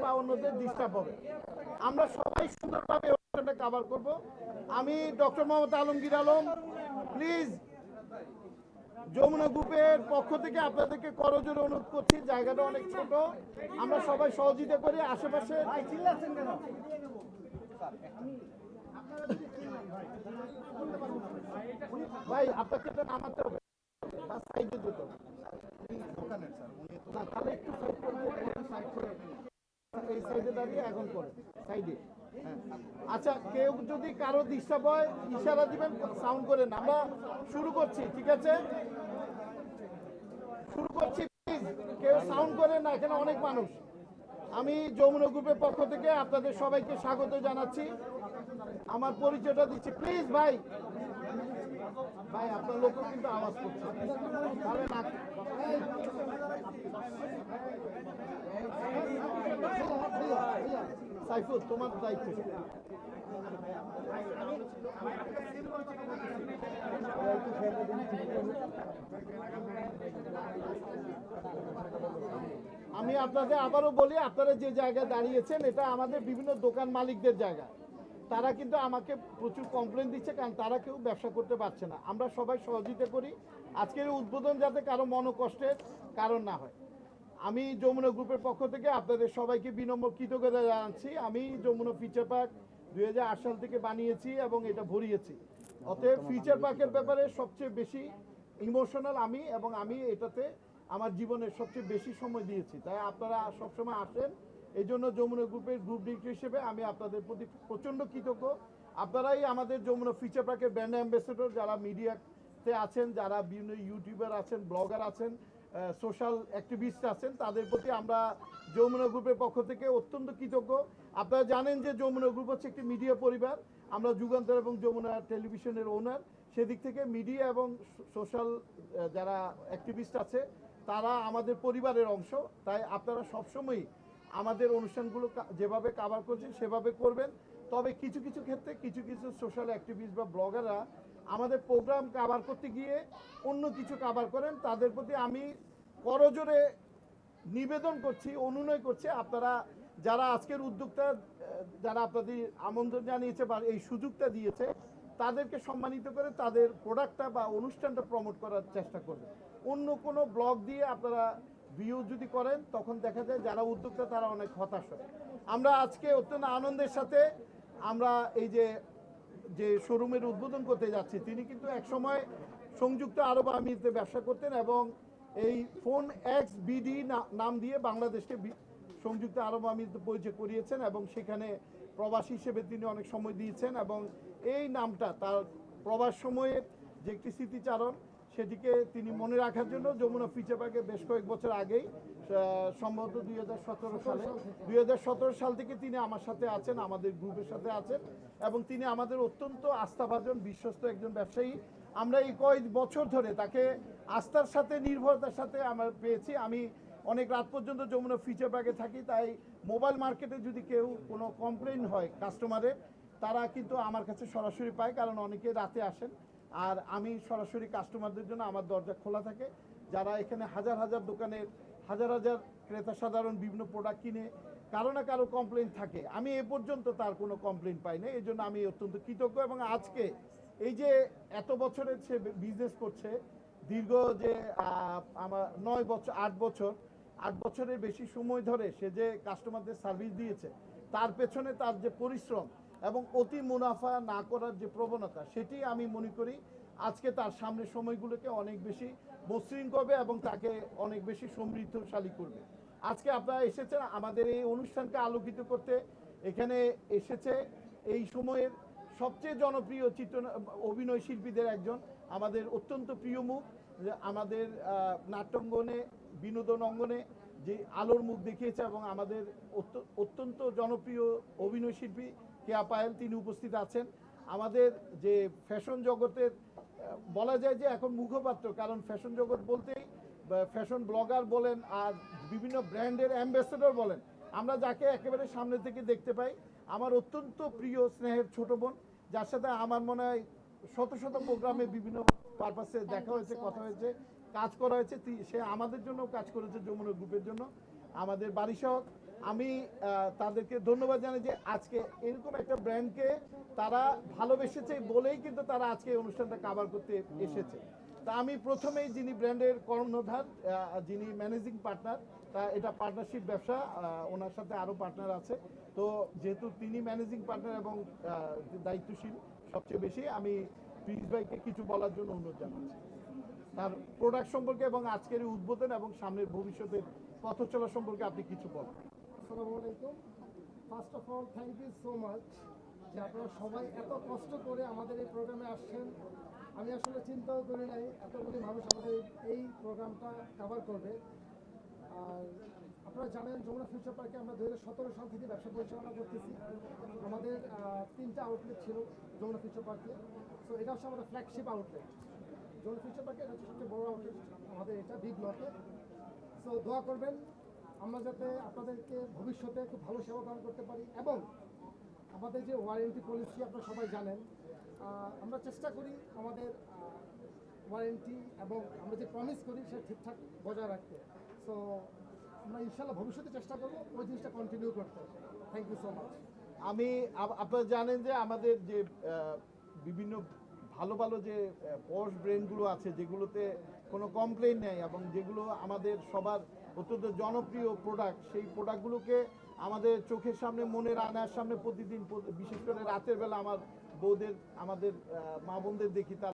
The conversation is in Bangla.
বা অন্যদের ডিস্টার্ব হবে। আমরা সবাই সুন্দরভাবে অনুষ্ঠানটা কভার করব। আমি ডক্টর মোহাম্মদ আলমগীর আলম, প্লিজ যমুনা গ্রুপের পক্ষ থেকে আপনাদেরকে করজোরে অনুরোধ করছি, জায়গাটা অনেক ছোট, আমরা সবাই সহযোগিতা করি। আশেপাশে ভাই আপনাকে তো নামাতে হবে বা সাইডে যেতে হবে। না তাহলে একটু সাইড করে এই সাইডে দাঁড়িয়ে এখন করে সাইডে। আচ্ছা, কেউ যদি কারো ডিস্টার্ব হয় ইশারা দিবেন, সাউন্ড করেন। আমরা শুরু করছি, ঠিক আছে? শুরু করছি, প্লিজ কেউ সাউন্ড করেন না, এখানে অনেক মানুষ। আমি যমুনা গ্রুপের পক্ষ থেকে আপনাদের সবাইকে স্বাগত জানাচ্ছি। আমার পরিচয়টা দিচ্ছি, প্লিজ ভাই। ভাই আপনার লোকও কিন্তু আওয়াজ করছে, তাহলে না। সাইফুল, তোমার দায়িত্ব। আমি আপনাদের আবারও বলি, আপনারা যে জায়গায় দাঁড়িয়েছেন এটা আমাদের বিভিন্ন দোকান মালিকদের জায়গা। তারা কিন্তু আমাকে প্রচুর কমপ্লেন দিচ্ছে, কারণ তারা কেউ ব্যবসা করতে পারছে না। আমরা সবাই সহযোগিতা করি, আজকের উদ্বোধন যাতে কারো মনোকষ্টের কারণ না হয়। আমি যমুনা গ্রুপের পক্ষ থেকে আপনাদের সবাইকে বিনম্র কৃতজ্ঞতা জানাচ্ছি। আমি যমুনা ফিচার পার্ক 2008 সাল থেকে বানিয়েছি এবং এটা ভরিয়েছি। অতএব ফিচার পার্কের ব্যাপারে সবচেয়ে বেশি ইমোশনাল আমি, এবং আমি এটাতে আমার জীবনের সবচেয়ে বেশি সময় দিয়েছি। তাই আপনারা সবসময় আসেন, এই জন্য যমুনা গ্রুপের গ্রুপ ডিরেক্টর হিসেবে আমি আপনাদের প্রতি প্রচণ্ড কৃতজ্ঞ। আপনারাই আমাদের যমুনা ফিচার পার্কের ব্র্যান্ড অ্যাম্বাসেডর, যারা মিডিয়াতে আছেন, যারা বিভিন্ন ইউটিউবার আছেন, ব্লগার আছেন, সোশ্যাল অ্যাক্টিভিস্ট আছেন, তাদের প্রতি আমরা যমুনা গ্রুপের পক্ষ থেকে অত্যন্ত কৃতজ্ঞ। আপনারা জানেন যে যমুনা গ্রুপ হচ্ছে একটি মিডিয়া পরিবার। আমরা যুগান্তর এবং যমুনা টেলিভিশনের ওনার। সেদিক থেকে মিডিয়া এবং সোশ্যাল যারা অ্যাক্টিভিস্ট আছে তারা আমাদের পরিবারের অংশ। তাই আপনারা সবসময়ই আমাদের অনুষ্ঠানগুলো যেভাবে কাভার করছেন সেভাবে করবেন। তবে কিছু কিছু ক্ষেত্রে কিছু কিছু সোশ্যাল অ্যাক্টিভিস্ট বা ব্লগাররা আমাদের প্রোগ্রাম কাভার করতে গিয়ে অন্য কিছু কাভার করেন। তাদের প্রতি আমি করজোরে নিবেদন করছি, অনুনয় করছি, আপনারা যারা আজকের উদ্যোক্তা, যারা আপনাদের আমন্ত্রণ জানিয়েছে বা এই সুযোগটা দিয়েছে, তাদেরকে সম্মানিত করে তাদের প্রোডাক্টটা বা অনুষ্ঠানটা প্রমোট করার চেষ্টা করবেন। অন্য কোনো ব্লগ দিয়ে আপনারা ভিউ যদি করেন তখন দেখা যায় যারা উদ্যোক্তা তারা অনেক হতাশ হয়। আমরা আজকে অত্যন্ত আনন্দের সাথে আমরা এই যে শোরুমের উদ্বোধন করতে যাচ্ছি, তিনি কিন্তু একসময় সংযুক্ত আরব আমিরাতে ব্যবসা করতেন এবং এই ফোন এক্স বিডি নাম দিয়ে বাংলাদেশকে সংযুক্ত আরব আমিরাতে পরিচয় করিয়েছেন এবং সেখানে প্রবাসী হিসেবে তিনি অনেক সময় দিয়েছেন। এবং এই নামটা তার প্রবাস সময়ের যে একটি স্মৃতিচারণ, সেটিকে তিনি মনে রাখার জন্য যমুনা ফিচার পার্কে বেশ কয়েক বছর আগেই, সম্ভবত 2017 সাল থেকে তিনি আমার সাথে আছেন, আমাদের গ্রুপের সাথে আছেন, এবং তিনি আমাদের অত্যন্ত আস্থাভাজন বিশ্বস্ত একজন ব্যবসায়ী। আমরা এই কয়েক বছর ধরে তাকে আস্থার সাথে, নির্ভরতার সাথে আমরা পেয়েছি। আমি অনেক রাত পর্যন্ত যমুনা ফিচার পার্কে থাকি, তাই মোবাইল মার্কেটে যদি কেউ কোনো কমপ্লেন হয় কাস্টমারের, তারা কিন্তু আমার কাছে সরাসরি পায়, কারণ অনেকে রাতে আসেন আর আমি সরাসরি কাস্টমারদের জন্য আমার দরজা খোলা থাকে। যারা এখানে হাজার হাজার দোকানের হাজার হাজার ক্রেতা সাধারণ বিভিন্ন প্রোডাক্ট কিনে কারো না কারো কমপ্লেন থাকে, আমি এ পর্যন্ত তার কোনো কমপ্লেন পাই না। এই জন্য আমি অত্যন্ত কৃতজ্ঞ। এবং আজকে এই যে এত বছরের সে বিজনেস করছে, দীর্ঘ যে আমার 8 বছরের বেশি সময় ধরে সে যে কাস্টমারদের সার্ভিস দিয়েছে, তার পেছনে তার যে পরিশ্রম এবং অতি মুনাফা না করার যে প্রবণতা, সেটি আমি মনে করি আজকে তার সামনের সময়গুলোকে অনেক বেশি মসৃণ করবে এবং তাকে অনেক বেশি সমৃদ্ধশালী করবে। আজকে আপনারা এসেছেন আমাদের এই অনুষ্ঠানকে আলোকিত করতে। এখানে এসেছে এই সময়ের সবচেয়ে জনপ্রিয় অভিনয় শিল্পীদের একজন, আমাদের অত্যন্ত প্রিয় মুখ, আমাদের নাট্যাঙ্গনে, বিনোদন অঙ্গনে যে আলোর মুখ দেখিয়েছে এবং আমাদের অত্যন্ত জনপ্রিয় অভিনয় শিল্পী কেয়া পায়েল, তিনি উপস্থিত আছেন। আমাদের যে ফ্যাশন জগতের বলা যায় যে এখন মুখপাত্র, কারণ ফ্যাশন জগৎ বলতেই ফ্যাশন ব্লগার বলেন আর বিভিন্ন ব্র্যান্ডের অ্যাম্বাসেডর বলেন, আমরা যাকে একেবারে সামনে থেকে দেখতে পাই, আমার অত্যন্ত প্রিয় স্নেহের ছোট বোন, যার সাথে আমার মনে হয় শত শত প্রোগ্রামে বিভিন্ন পারপাসে দেখা হয়েছে, কথা হয়েছে, কাজ করা হয়েছে। সে আমাদের জন্য কাজ করেছে, যমুনা গ্রুপের জন্য, আমাদের বাড়িসহ। আমি তাদেরকে ধন্যবাদ জানাই যে আজকে এরকম একটা ব্র্যান্ডকে তারা ভালোবেসেছে বলেই কিন্তু তারা আজকে এই অনুষ্ঠানটা কাভার করতে এসেছে। তা আমি প্রথমেই যিনি ব্র্যান্ডের কর্ণধার, যিনি ম্যানেজিং পার্টনার, তা এটা পার্টনারশিপ ব্যবসা, ওনার সাথে আরও পার্টনার আছে। তো যেহেতু তিনি ম্যানেজিং পার্টনার এবং দায়িত্বশীল সবচেয়ে বেশি, আমি প্রিন্স ভাইকে কিছু বলার জন্য অনুরোধ জানাচ্ছি তার প্রোডাক্ট সম্পর্কে এবং আজকের এই উদ্বোধন এবং সামনের ভবিষ্যতের পথ চলা সম্পর্কে আপনি কিছু বলেন। আসসালামু আলাইকুম। First of all thank you so much যে আপনারা সবাই এত কষ্ট করে আমাদের এই প্রোগ্রামে আসছেন। আমি আসলে চিন্তাও করি নাই এতগুলি মানুষ আমাদের এই প্রোগ্রামটা কভার করবে। আর আপনারা জানেন যমুনা ফিউচার পার্কে আমরা 2017 সাল থেকে ব্যবসা পরিচালনা করতেছি। আমাদের 3টা আউটলেট ছিল যমুনা ফিউচার পার্কে। সো এটা হচ্ছে আমাদের ফ্ল্যাগশিপ আউটলেট। যমুনা ফিউচার পার্কে এটা হচ্ছে সবচেয়ে বড় আউটলেট আমাদের, এটা বিগ লটে। সো দোয়া করবেন আমরা যাতে আপনাদেরকে ভবিষ্যতে খুব ভালো সেবা প্রদান করতে পারি, এবং আমাদের যে ওয়ারেন্টি পলিসি আপনারা সবাই জানেন, আমরা চেষ্টা করি আমাদের ওয়ারেন্টি এবং আমরা যে প্রমিস করি সেটা ঠিকঠাক বজায় রাখতে। সো আমরা ইনশাল্লাহ ভবিষ্যতে চেষ্টা করবো ওই জিনিসটা কন্টিনিউ করতে। Thank you so much. আমি আপনারা জানেন যে আমাদের যে বিভিন্ন ভালো ভালো যে পশ ব্র্যান্ডগুলো আছে যেগুলোতে কোনো কমপ্লেন নেই এবং যেগুলো আমাদের সবার অত্যন্ত জনপ্রিয় প্রোডাক্ট, সেই প্রোডাক্টগুলোকে আমাদের চোখের সামনে, মনের আয়নার সামনে প্রতিদিন, বিশেষ করে রাতের বেলা আমার বউদের, আমাদের মা বোনদের দেখি তারা